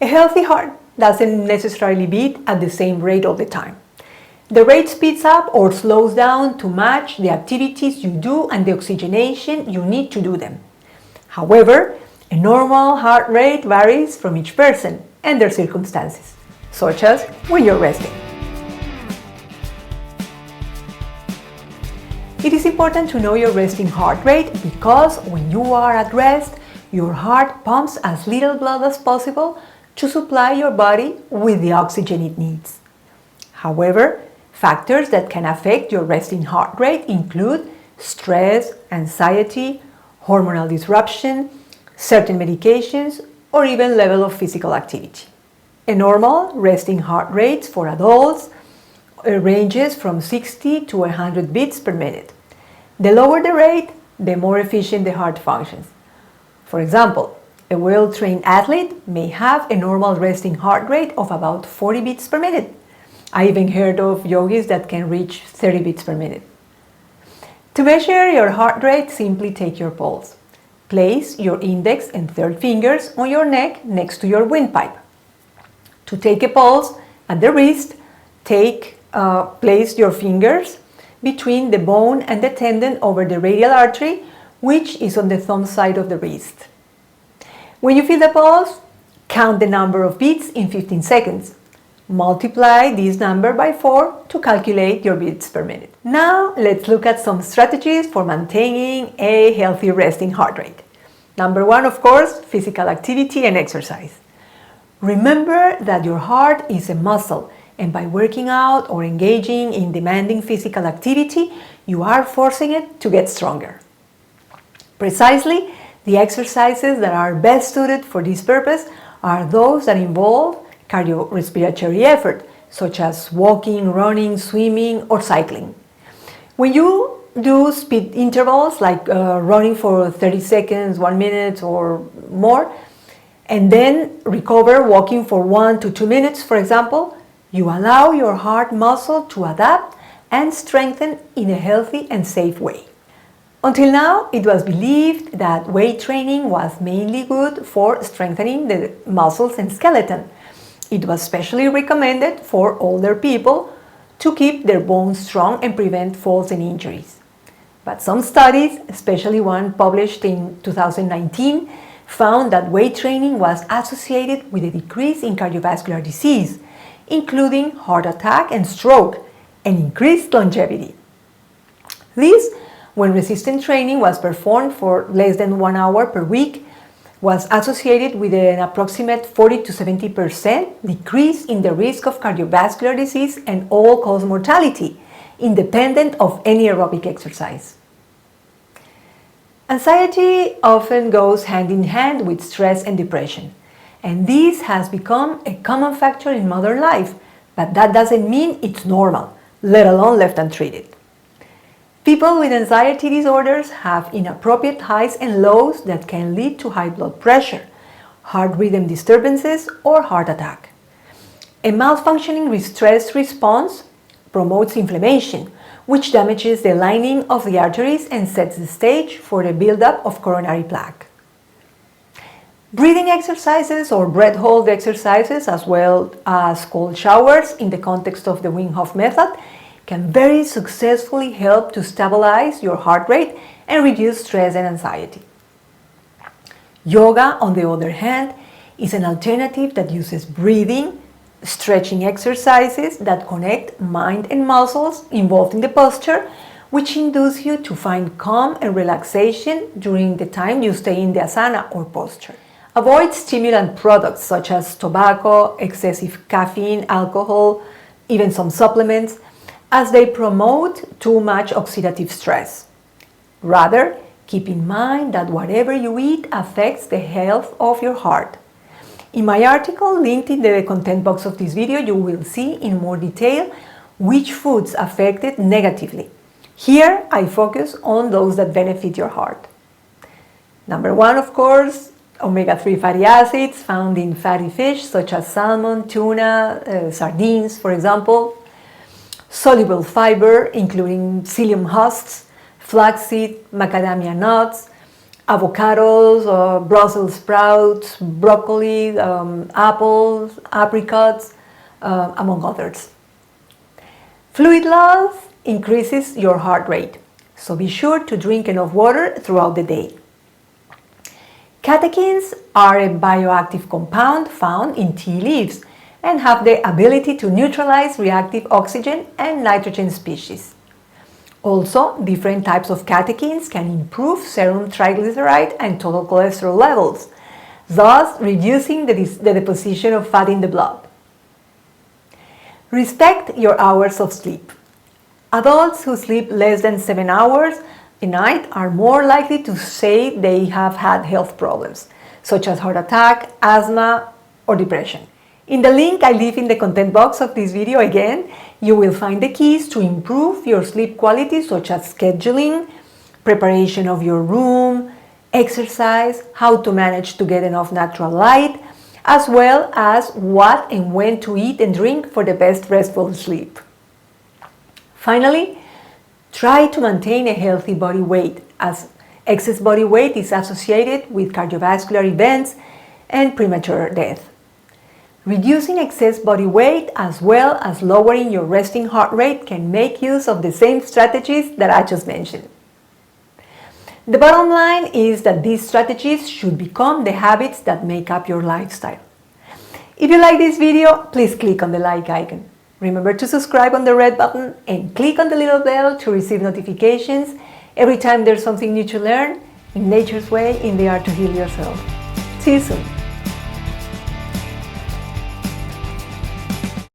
A healthy heart doesn't necessarily beat at the same rate all the time. The rate speeds up or slows down to match the activities you do and the oxygenation you need to do them. However, a normal heart rate varies from each person and their circumstances, such as when you're resting. It is important to know your resting heart rate because when you are at rest, your heart pumps as little blood as possible to supply your body with the oxygen it needs. However, factors that can affect your resting heart rate include stress, anxiety, hormonal disruption, certain medications, or even level of physical activity. A normal resting heart rate for adults ranges from 60 to 100 beats per minute. The lower the rate, the more efficient the heart functions. For example, a well-trained athlete may have a normal resting heart rate of about 40 beats per minute. I even heard of yogis that can reach 30 beats per minute. To measure your heart rate, simply take your pulse. Place your index and third fingers on your neck next to your windpipe. To take a pulse at the wrist, place your fingers between the bone and the tendon over the radial artery, which is on the thumb side of the wrist. When you feel the pulse, count the number of beats in 15 seconds. Multiply this number by 4 to calculate your beats per minute. Now, let's look at some strategies for maintaining a healthy resting heart rate. Number 1, of course, physical activity and exercise. Remember that your heart is a muscle, and by working out or engaging in demanding physical activity, you are forcing it to get stronger. Precisely, the exercises that are best suited for this purpose are those that involve cardiorespiratory effort, such as walking, running, swimming, or cycling. When you do speed intervals like running for 30 seconds, 1 minute or more, and then recover walking for 1 to 2 minutes, for example, you allow your heart muscle to adapt and strengthen in a healthy and safe way. Until now, it was believed that weight training was mainly good for strengthening the muscles and skeleton. It was specially recommended for older people to keep their bones strong and prevent falls and injuries. But some studies, especially one published in 2019, found that weight training was associated with a decrease in cardiovascular disease, including heart attack and stroke, and increased longevity. This, when resistance training was performed for less than 1 hour per week, was associated with an approximate 40 to 70% decrease in the risk of cardiovascular disease and all-cause mortality, independent of any aerobic exercise. Anxiety often goes hand in hand with stress and depression, and this has become a common factor in modern life, but that doesn't mean it's normal, let alone left untreated. People with anxiety disorders have inappropriate highs and lows that can lead to high blood pressure, heart rhythm disturbances, or heart attack. A malfunctioning stress response promotes inflammation, which damages the lining of the arteries and sets the stage for the buildup of coronary plaque. Breathing exercises or breath hold exercises, as well as cold showers in the context of the Wim Hof method, can very successfully help to stabilize your heart rate and reduce stress and anxiety. Yoga, on the other hand, is an alternative that uses breathing, stretching exercises that connect mind and muscles involved in the posture, which induce you to find calm and relaxation during the time you stay in the asana or posture. Avoid stimulant products such as tobacco, excessive caffeine, alcohol, even some supplements, as they promote too much oxidative stress. Rather, keep in mind that whatever you eat affects the health of your heart. In my article linked in the content box of this video, you will see in more detail which foods affect it negatively. Here, I focus on those that benefit your heart. Number 1, of course, omega-3 fatty acids found in fatty fish such as salmon, tuna, sardines, for example. Soluble fiber, including psyllium husks, flaxseed, macadamia nuts, avocados, Brussels sprouts, broccoli, apples, apricots, among others. Fluid loss increases your heart rate, so be sure to drink enough water throughout the day. Catechins are a bioactive compound found in tea leaves and have the ability to neutralize reactive oxygen and nitrogen species. Also, different types of catechins can improve serum triglyceride and total cholesterol levels, thus reducing the deposition of fat in the blood. Respect your hours of sleep. Adults who sleep less than 7 hours a night are more likely to say they have had health problems, such as heart attack, asthma, or depression. In the link I leave in the content box of this video again, you will find the keys to improve your sleep quality, such as scheduling, preparation of your room, exercise, how to manage to get enough natural light, as well as what and when to eat and drink for the best restful sleep. Finally, try to maintain a healthy body weight, as excess body weight is associated with cardiovascular events and premature death. Reducing excess body weight as well as lowering your resting heart rate can make use of the same strategies that I just mentioned. The bottom line is that these strategies should become the habits that make up your lifestyle. If you like this video, please click on the like icon. Remember to subscribe on the red button and click on the little bell to receive notifications every time there's something new to learn in nature's way, in the art to heal yourself. See you soon.